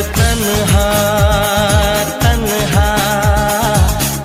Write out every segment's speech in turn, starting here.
तन्हा तन्हा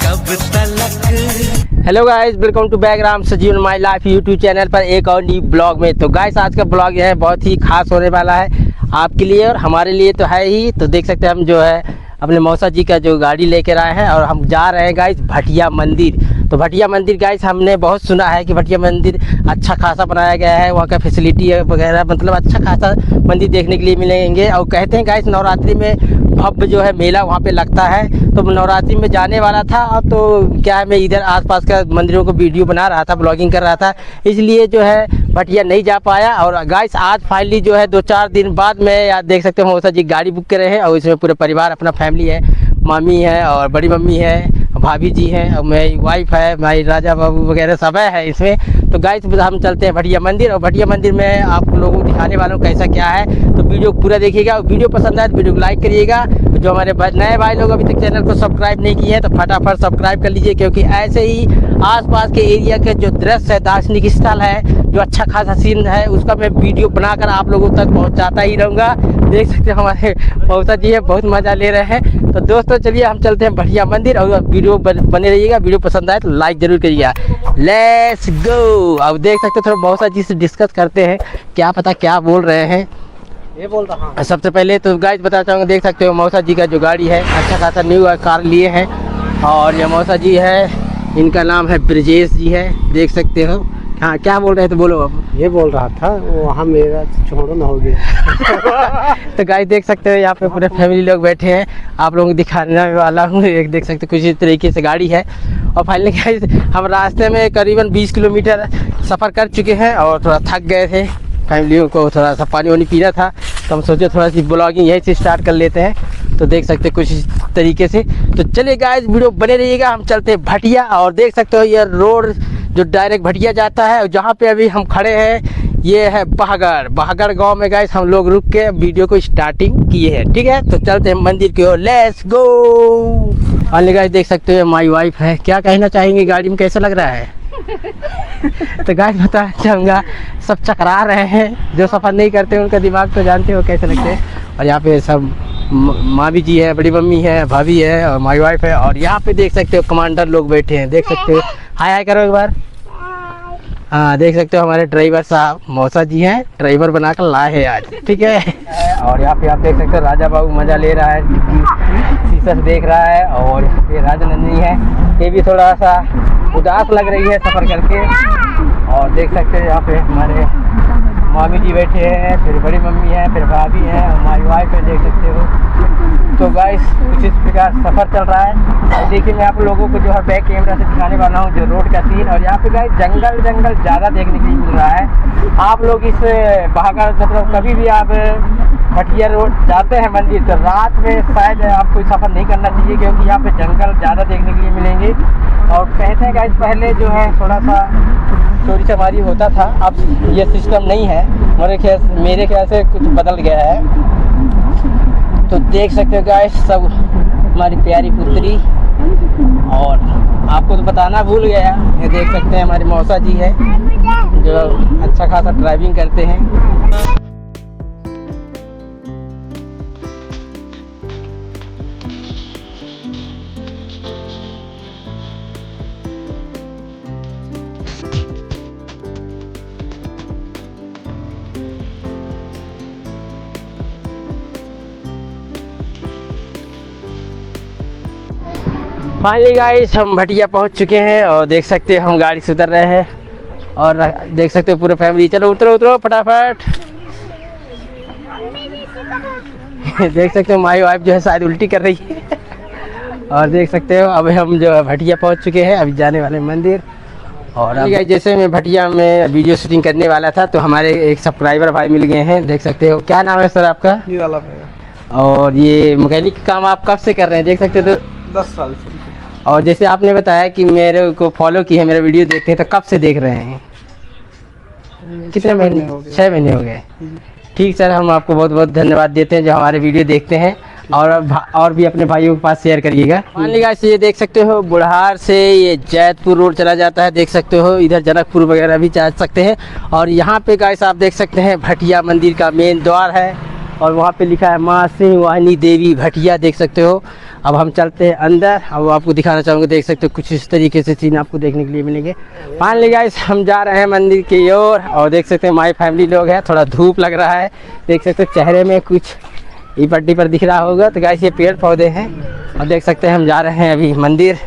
कब तलक। Hello guys, welcome to back Ram Sajivan my life YouTube channel पर एक और न्यू ब्लॉग में। तो गाइस आज का ब्लॉग यह है बहुत ही खास होने वाला है आपके लिए और हमारे लिए तो है ही। तो देख सकते हैं हम जो है अपने मौसा जी का जो गाड़ी लेकर आए हैं और हम जा रहे हैं गाइस भटिया मंदिर। तो भटिया मंदिर गाइस हमने बहुत सुना है कि भटिया मंदिर अच्छा खासा बनाया गया है, वहाँ का फैसिलिटी वगैरह मतलब अच्छा खासा मंदिर देखने के लिए मिलेंगे। और कहते हैं गाइस नवरात्रि में भव्य जो है मेला वहाँ पे लगता है। तो नवरात्रि में जाने वाला था, तो क्या है मैं इधर आसपास का मंदिरों को वीडियो बना रहा था, ब्लॉगिंग कर रहा था, इसलिए जो है भटिया नहीं जा पाया। और गाइस आज फाइनली जो है 2-4 दिन बाद मैं याद देख सकते हो मौसा जी गाड़ी बुक करे हैं और इसमें पूरे परिवार अपना फैमिली है, मामी है और बड़ी मम्मी है, भाभी जी हैं और मेरी वाइफ है, भाई राजा बाबू वगैरह सब है इसमें। तो गाइस हम चलते हैं भटिया मंदिर और भटिया मंदिर में आप लोगों को दिखाने वालों कैसा क्या है। तो वीडियो पूरा देखिएगा, वीडियो पसंद आए तो वीडियो को लाइक करिएगा। जो हमारे नए भाई लोग अभी तक चैनल को सब्सक्राइब नहीं किए हैं तो फटाफट सब्सक्राइब कर लीजिए, क्योंकि ऐसे ही आसपास के एरिया के जो दृश्य है, दार्शनिक स्थल है, जो अच्छा खासा सीन है, उसका मैं वीडियो बनाकर आप लोगों तक पहुंचाता ही रहूँगा। देख सकते हैं हमारे मौसा जी है, बहुत मज़ा ले रहे हैं। तो दोस्तों चलिए हम चलते हैं भटिया मंदिर और वीडियो बने रहिएगा। वीडियो पसंद आए तो लाइक जरूर करिएगा। Let's go. अब देख सकते हो थोड़ा मौसा जी से डिस्कस करते हैं, क्या पता क्या बोल रहे हैं। ये बोल रहा हूँ। सबसे पहले तो गाइस बताना चाहूँगा, देख सकते हो मौसा जी का जो गाड़ी है अच्छा खासा न्यू कार लिए हैं। और ये मौसा जी है, इनका नाम है ब्रजेश जी है, देख सकते हो। हाँ क्या बोल रहे हैं तो बोलो अब। ये बोल रहा था वहाँ मेरा छोड़ो ना हो गया। तो गाइस देख सकते हो यहाँ पे पूरे फैमिली लोग बैठे हैं, आप लोगों को दिखाने वाला हूँ। एक देख सकते हो कुछ इस तरीके से गाड़ी है। और फाइनली गाइस हम रास्ते में करीबन 20 किलोमीटर सफ़र कर चुके हैं और थोड़ा थक गए थे, फैमिलियों को थोड़ा सा पानी वानी पीना था, तो हम सोचे थोड़ा सी ब्लॉगिंग यहीं से स्टार्ट कर लेते हैं। तो देख सकते हैं कुछ इस तरीके से। तो चलिए गाइस वीडियो बने रहिएगा। हम चलते हैं भटिया और देख सकते हो ये रोड जो डायरेक्ट भटिया जाता है। और जहाँ पे अभी हम खड़े हैं ये है बहागढ़ गांव में गाइस हम लोग रुक के वीडियो को स्टार्टिंग किए हैं, ठीक है। तो चलते हैं मंदिर की ओर, लेट्स गो। और गाइस देख सकते हो माई वाइफ है, क्या कहना चाहेंगे गाड़ी में कैसा लग रहा है। तो गाइस बताना चाहूँगा सब चकरा रहे हैं, जो सफ़र नहीं करते उनका दिमाग तो जानते हो कैसे लगते हैं। और यहाँ पे सब मामी जी है, बड़ी मम्मी है, भाभी है और माई वाइफ है। और यहाँ पे देख सकते हो कमांडर लोग बैठे हैं, देख सकते हो। हाय हाय करो एक बार। हाँ देख सकते हो हमारे ड्राइवर साहब मौसा जी हैं, ड्राइवर बनाकर लाए हैं आज, ठीक है। और यहाँ पे आप देख सकते हो राजा बाबू मज़ा ले रहा है, शीशा से देख रहा है। और ये राजा नंदिनी है, ये भी थोड़ा सा उदास लग रही है सफ़र करके। और देख सकते हो यहाँ पे हमारे मामी जी बैठे हैं, फिर बड़ी मम्मी है, फिर भाभी है, हमारी वाइफ है, देख सकते हो। तो गाइस कुछ इस प्रकार सफ़र चल रहा है। और देखिए मैं आप लोगों को जो है बैक कैमरा से दिखाने वाला हूँ जो रोड का सीन। और यहाँ पे गाइस जंगल ज़्यादा देखने के लिए मिल रहा है। आप लोग इस बहागढ़ मतलब कभी भी आप भटिया रोड जाते हैं मंदिर तो रात में शायद आपको सफ़र नहीं करना चाहिए, क्योंकि यहाँ पे जंगल ज़्यादा देखने के लिए मिलेंगे। और कहते हैं गाइस पहले जो है थोड़ा सा चोरी चमारी होता था, अब ये सिस्टम नहीं है, मेरे ख्याल से कुछ बदल गया है। तो देख सकते हो गाइस सब हमारी प्यारी पुत्री। और आपको तो बताना भूल गया, ये देख सकते हैं हमारी मौसा जी है जो अच्छा खासा ड्राइविंग करते हैं। फाइनली गाइस हम भटिया पहुंच चुके हैं और देख सकते हैं हम गाड़ी से उतर रहे हैं। और देख सकते हो पूरे फैमिली, चलो उतरो फटाफट। देख सकते हो माई वाइफ जो है शायद उल्टी कर रही है। और देख सकते हो अब हम जो है भटिया पहुंच चुके हैं, अभी जाने वाले मंदिर। और अभी जैसे मैं भटिया में वीडियो शूटिंग करने वाला था तो हमारे एक सब्सक्राइबर भाई मिल गए हैं, देख सकते हो। क्या नाम है सर आपका? और ये मैकेनिक का काम आप कब से कर रहे हैं? देख सकते हो 10 साल से। और जैसे आपने बताया कि मेरे को फॉलो की है, मेरा वीडियो देखते हैं, तो कब से देख रहे हैं? कितने महीने हो गए? 6 महीने हो गए। ठीक सर, हम आपको बहुत बहुत धन्यवाद देते हैं जो हमारे वीडियो देखते हैं। और भी अपने भाइयों के पास शेयर करिएगा। मान लीजिए गाइस ये देख सकते हो बुढ़ार से ये जैतपुर रोड चला जाता है, देख सकते हो। इधर जनकपुर वगैरह भी जा सकते हैं। और यहाँ पे गाइस आप देख सकते हैं भटिया मंदिर का मेन द्वार है। और वहाँ पे लिखा है माँ सिंहवानी देवी भटिया, देख सकते हो। अब हम चलते हैं अंदर, अब आपको दिखाना चाहूँगा, देख सकते हो कुछ इस तरीके से सीन आपको देखने के लिए मिलेंगे। फाइनली गाइस हम जा रहे हैं मंदिर की ओर, और देख सकते हैं माई फैमिली लोग हैं, थोड़ा धूप लग रहा है, देख सकते हो चेहरे में कुछ ई पट्टी पर दिख रहा होगा। तो गाइस ये पेड़ पौधे हैं, और देख सकते हैं हम जा रहे हैं अभी मंदिर,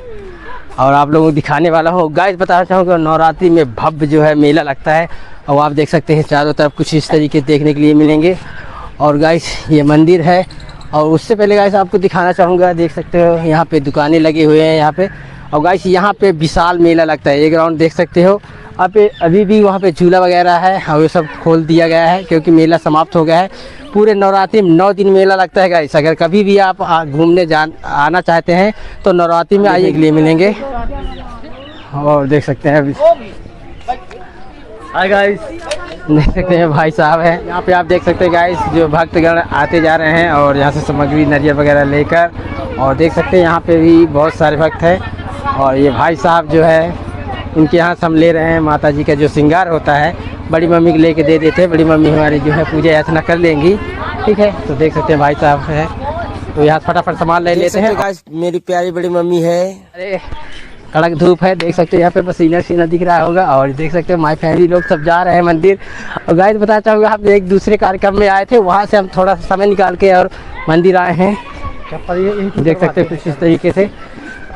और आप लोगों को दिखाने वाला हूँ। गाइस बताना चाहूँगा नवरात्रि में भव्य जो है मेला लगता है, और आप देख सकते हैं चारों तरफ कुछ इस तरीके देखने के लिए मिलेंगे। और गाइस ये मंदिर है, और उससे पहले गाइस आपको दिखाना चाहूँगा, देख सकते हो यहाँ पे दुकानें लगी हुए हैं यहाँ पे। और गाइस यहाँ पे विशाल मेला लगता है, ये ग्राउंड देख सकते हो। अभी भी वहाँ पे झूला वगैरह है, और ये सब खोल दिया गया है क्योंकि मेला समाप्त हो गया है। पूरे नवरात्रि में 9 दिन मेला लगता है गाइस। अगर कभी भी आप घूमने आना चाहते हैं तो नवरात्रि में आइए के लिए मिलेंगे। और देख सकते हैं अभी हाय गाइस, देख सकते हैं भाई साहब हैं यहाँ पे। आप देख सकते हैं गाइस जो भक्तगण आते जा रहे हैं, और यहाँ से सामग्री नारियल वगैरह लेकर, और देख सकते हैं यहाँ पे भी बहुत सारे भक्त हैं। और ये भाई साहब जो है इनके यहाँ से हम ले रहे हैं माता जी का जो श्रृंगार होता है, बड़ी मम्मी को लेके दे देते हैं। बड़ी मम्मी हमारी जो है पूजा अर्चना कर लेंगी, ठीक है। तो देख सकते हैं भाई साहब हैं, तो यहाँ फटाफट सामान ले लेते हैं। गाइस मेरी प्यारी बड़ी मम्मी है, अरे कड़क धूप है, देख सकते हो यहाँ पे पसीना सीना दिख रहा होगा। और देख सकते हो माई फैमिली लोग सब जा रहे हैं मंदिर। और गाइस बताना चाहूँगा हम एक दूसरे कार्यक्रम में आए थे, वहाँ से हम थोड़ा सा समय निकाल के और मंदिर आए हैं, देख सकते हो कुछ इस तरीके से।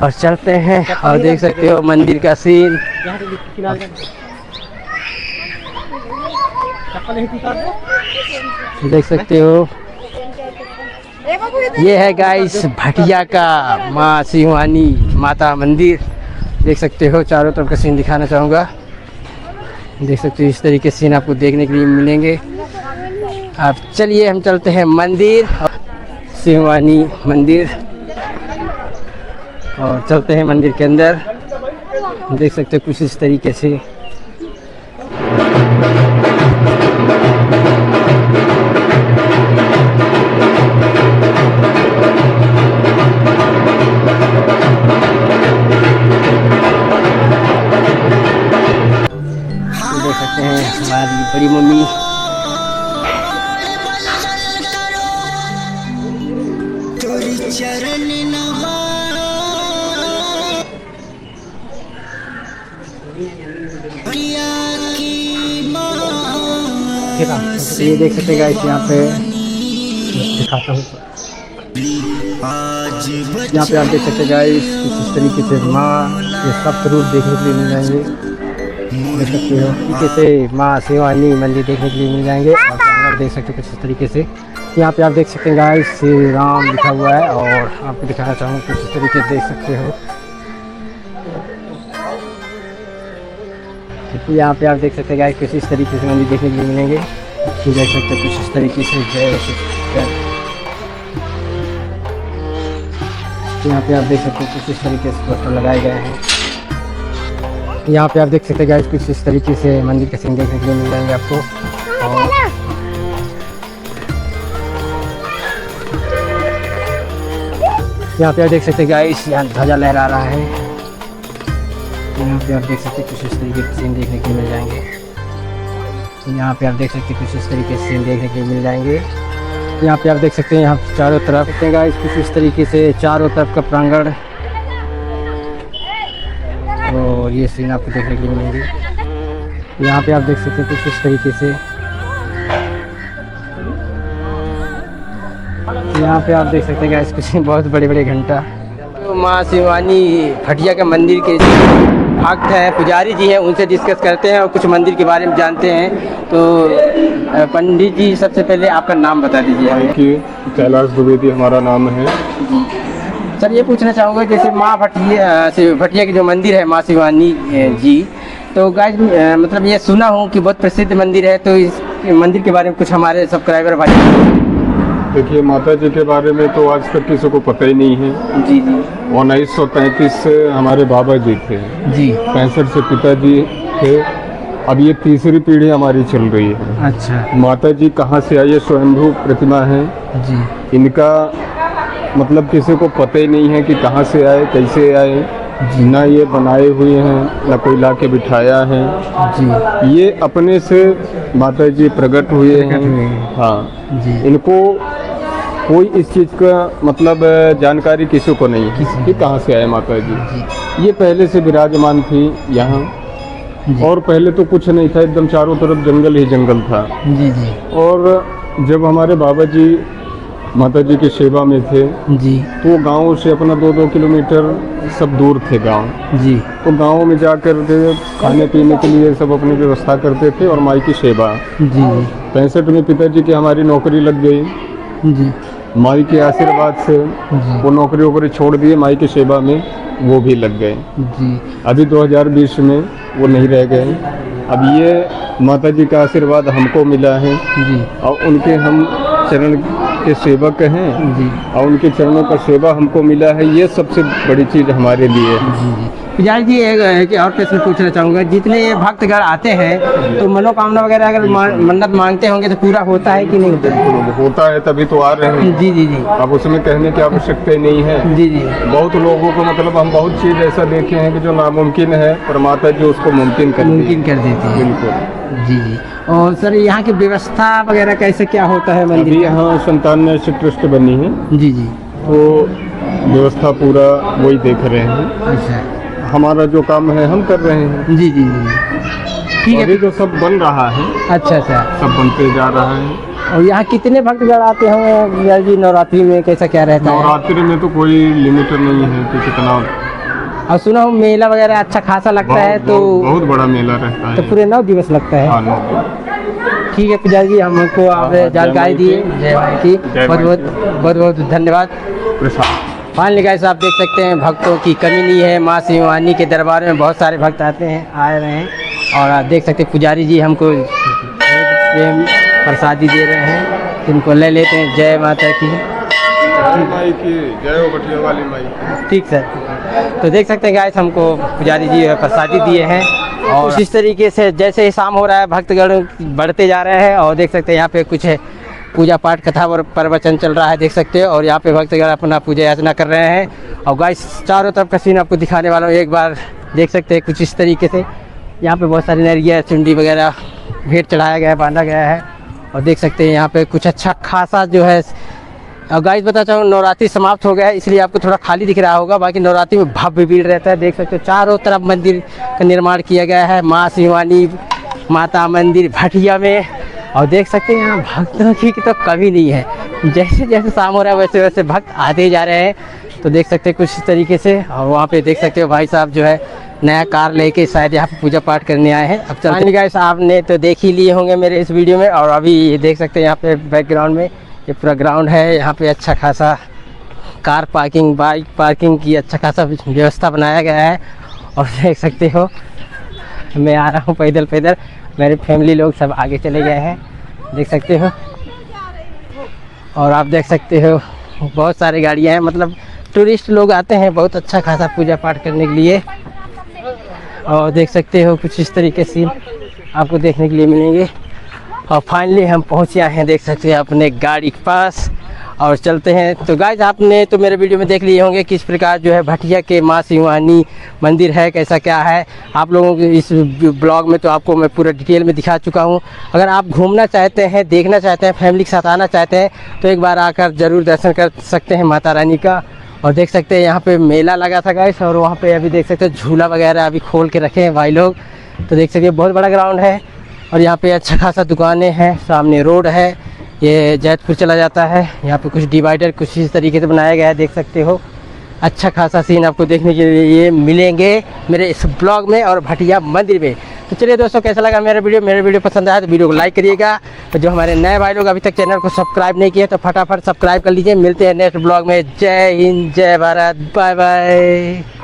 और चलते हैं, और देख सकते हो मंदिर का सीन, देख सकते हो। ये है गाइस भटिया का माँ सिंहवानी माता मंदिर, देख सकते हो। चारों तरफ का सीन दिखाना चाहूँगा, देख सकते हो इस तरीके से सीन आपको देखने के लिए मिलेंगे। अब चलिए हम चलते हैं मंदिर, सिंहवानी मंदिर, और चलते हैं मंदिर के अंदर। देख सकते हो कुछ इस तरीके से। देख सकते हैं हमारी बड़ी मम्मी, ये देख सकते हैं गाइस यहाँ पे दिखाता हूँ, यहाँ पे आप देख सकते हैं गाइस कुछ इस तरीके से माँ ये सब रूप देखने के लिए मिल जाएंगे, देख सकते हो तरीके से माँ सिंहवानी मंदिर देखने के लिए मिल जाएंगे। और प्रांगण देख सकते हो कुछ इस तरीके से, यहाँ पे आप देख सकते हैं गाइस श्री राम लिखा हुआ है, और आपको दिखाना चाहूँगा कुछ इस तरीके से देख सकते हो। यहाँ पे आप देख सकते हैं गाइस कुछ इस तरीके से मंदिर देखने के लिए मिलेंगे, देख सकते हैं कुछ इस तरीके से। यहाँ पे आप देख सकते हैं कुछ इस तरीके से पोस्टर लगाए गए हैं। यहाँ पे आप देख सकते हैं गाइस कुछ इस तरीके से मंदिर के सीन देखने के लिए मिल जाएंगे आपको। और यहाँ पे आप देख सकते हैं गाइस यहाँ ध्वजा लहरा रहा है, यहाँ पे आप देख सकते हैं कुछ इस तरीके के सीन देखने के लिए मिल जाएंगे। यहाँ पे आप देख सकते हैं कुछ इस तरीके से सीन देखने के लिए मिल जाएंगे। यहाँ पे आप देख सकते हैं यहाँ चारों तरफ गाइस कुछ इस तरीके से चारों तरफ का प्रांगण, और ये सीन आपको देखने के लिए मिलेंगे। यहाँ पे आप देख सकते हैं कुछ इस तरीके से। यहाँ पे आप देख सकते हैं गाइस कुछ बहुत बड़े बड़े घंटा। तो माँ सिंहवानी भटिया के मंदिर के भक्त हैं, पुजारी जी हैं, उनसे डिस्कस करते हैं और कुछ मंदिर के बारे में जानते हैं। तो पंडित जी सबसे पहले आपका नाम बता दीजिए। कि कैलाश द्विवेदी हमारा नाम है। सर ये पूछना चाहूँगा जैसे माँ भटिया की जो मंदिर है माँ सिंहवानी जी, तो गाइस मतलब ये सुना हूँ कि बहुत प्रसिद्ध मंदिर है, तो इस मंदिर के बारे में कुछ हमारे सब्सक्राइबर भाई। देखिए माता जी के बारे में तो आज तक किसी को पता ही नहीं है। जी जी। 1935 से हमारे बाबा जी थे जी, 65 से पिताजी थे, अब ये तीसरी पीढ़ी हमारी चल रही है। अच्छा। माता जी कहाँ से आई है, स्वयंभू प्रतिमा है जी। इनका, मतलब किसी को पता ही नहीं है कि कहाँ से आए कैसे आए। ना ये बनाए हुए हैं, ना कोई ला के बिठाया है। जी ये अपने से माता जी प्रकट हुए प्रकट हुए हैं। हैं। हाँ, जी इनको कोई इस चीज़ का मतलब जानकारी किसी को नहीं किसी है को कि कहाँ से आए माता जी। जी ये पहले से विराजमान थी यहाँ, जी और पहले तो कुछ नहीं था, एकदम चारों तरफ जंगल ही जंगल था। जी जी और जब हमारे बाबा जी माता जी की सेवा में थे जी तो गाँव से अपना 2-2 किलोमीटर सब दूर थे गांव। जी तो गाँव में जाकर के खाने पीने के लिए सब अपनी व्यवस्था करते थे और माई की सेवा। जी 65 में पिताजी की हमारी नौकरी लग गई, जी माई के आशीर्वाद से वो नौकरी वोकरी छोड़ दिए, माई की सेवा में वो भी लग गए। जी अभी 2020 में वो नहीं रह गए। अब ये माता जी का आशीर्वाद हमको मिला है जी और उनके हम चरण के सेवक हैं जी और उनके चरणों का सेवा हमको मिला है, ये सबसे बड़ी चीज़ हमारे लिए है। जी जी पुजारी जी एक और प्रश्न पूछना चाहूँगा, जितने ये भक्तगण आते हैं तो मनोकामना वगैरह अगर मन्नत मांगते होंगे तो पूरा होता है कि नहीं होता है? होता है तभी तो आ रहे हैं। जी जी जी अब उसमें कहने की आवश्यकता ही नहीं है। जी जी बहुत लोगों को मतलब हम बहुत चीज़ ऐसा देखे हैं कि जो नामुमकिन है पर माता जी उसको मुमकिन कर मुमकिन कर देती है। बिल्कुल। जी जी और सर यहाँ की व्यवस्था वगैरह कैसे क्या होता है मंदिर? अभी यहाँ संतान से ट्रस्ट बनी है जी जी तो व्यवस्था पूरा वही देख रहे हैं। अच्छा हमारा जो काम है हम कर रहे हैं। जी जी जी ठीक है। अभी जो सब बन रहा है अच्छा अच्छा सब बनते जा रहा है। और यहाँ कितने भक्तगण आते होंगे पुजारी जी नवरात्रि में, कैसा क्या रहता है? नवरात्रि में तो कोई लिमिट नहीं है कि कितना। और सुना हूँ मेला वगैरह अच्छा खासा लगता है तो बहुत बड़ा मेला रहता है। तो पूरे 9 दिवस लगता है। हाँ, 9 दिन। ठीक है पुजारी जी, हमको आप जय जानकारी माई दिए, की। जय माई की, जय बहुत माई बहुत बहुत बहुत धन्यवाद। प्रसाद। फाइनली गाइस आप देख सकते हैं भक्तों की कमी नहीं है। माँ शिवानी के दरबार में बहुत सारे भक्त आते हैं, आ रहे हैं और आप देख सकते हैं पुजारी जी हमको प्रेम प्रसादी दे रहे हैं, इनको ले लेते हैं। जय माता की। जय माई की, जय हो बटिया वाली माई की। ठीक सर, तो देख सकते हैं गाइस हमको पुजारी जी प्रसादी दिए हैं और इस तरीके से जैसे ही शाम हो रहा है भक्तगण बढ़ते जा रहे हैं और देख सकते हैं यहाँ पे कुछ है पूजा पाठ कथा और प्रवचन चल रहा है, देख सकते हो। और यहाँ पे भक्तगण अपना पूजा याचना कर रहे हैं और गाइस चारों तरफ का सीन आपको दिखाने वाला हूँ, एक बार देख सकते हैं कुछ इस तरीके से। यहाँ पे बहुत सारी नरिया चुंडी वगैरह भेंट चढ़ाया गया है, बांधा गया है और देख सकते हैं यहाँ पे कुछ अच्छा खासा जो है। और गाइस बता चाहूँ नवरात्रि समाप्त हो गया है इसलिए आपको थोड़ा खाली दिख रहा होगा, बाकी नवरात्रि में भव्य भीड़ रहता है। देख सकते हो चारों तरफ मंदिर का निर्माण किया गया है माँ शिवानी माता मंदिर भटिया में। और देख सकते हैं यहाँ भक्तों की तो कमी नहीं है, जैसे जैसे शाम हो रहा है वैसे वैसे भक्त आते जा रहे हैं। तो देख सकते हैं कुछ इस तरीके से। और वहाँ पे देख सकते हो भाई साहब जो है नया कार लेके शायद यहाँ पे पूजा पाठ करने आए हैं। अब चलते गाइस, आपने तो देख ही लिए होंगे मेरे इस वीडियो में। और अभी ये देख सकते हैं यहाँ पे बैकग्राउंड में ये पूरा ग्राउंड है, यहाँ पे अच्छा खासा कार पार्किंग बाइक पार्किंग की अच्छा खासा व्यवस्था बनाया गया है। और देख सकते हो मैं आ रहा हूँ पैदल पैदल, मेरे फैमिली लोग सब आगे चले गए हैं, देख सकते हो। और आप देख सकते हो बहुत सारी गाड़ियाँ हैं, मतलब टूरिस्ट लोग आते हैं बहुत अच्छा खासा पूजा पाठ करने के लिए। और देख सकते हो कुछ इस तरीके से आपको देखने के लिए मिलेंगे। और फाइनली हम पहुँच आए हैं, देख सकते हैं अपने गाड़ी के पास और चलते हैं। तो गाइस आपने तो मेरे वीडियो में देख लिए होंगे किस प्रकार जो है भटिया के माँ शिवानी मंदिर है, कैसा क्या है। आप लोगों को इस ब्लॉग में तो आपको मैं पूरा डिटेल में दिखा चुका हूँ। अगर आप घूमना चाहते हैं, देखना चाहते हैं, फैमिली के साथ आना चाहते हैं तो एक बार आकर ज़रूर दर्शन कर सकते हैं माता रानी का। और देख सकते हैं यहाँ पे मेला लगा था गाइस और वहाँ पे अभी देख सकते हैं झूला वगैरह अभी खोल के रखे हैं भाई लोग। तो देख सकते हैं बहुत बड़ा ग्राउंड है और यहाँ पे अच्छा खासा दुकानें हैं, सामने रोड है, ये जैतपुर चला जाता है। यहाँ पे कुछ डिवाइडर कुछ इस तरीके से बनाया गया है, देख सकते हो। अच्छा खासा सीन आपको देखने के लिए मिलेंगे मेरे इस ब्लॉग में और भटिया मंदिर में। तो चलिए दोस्तों, कैसा लगा मेरा वीडियो पसंद आया तो वीडियो को लाइक करिएगा। तो जो हमारे नए भाई लोग अभी तक चैनल को सब्सक्राइब नहीं किए तो फटाफट सब्सक्राइब कर लीजिए। मिलते हैं नेक्स्ट ब्लॉग में। जय हिंद, जय भारत, बाय बाय।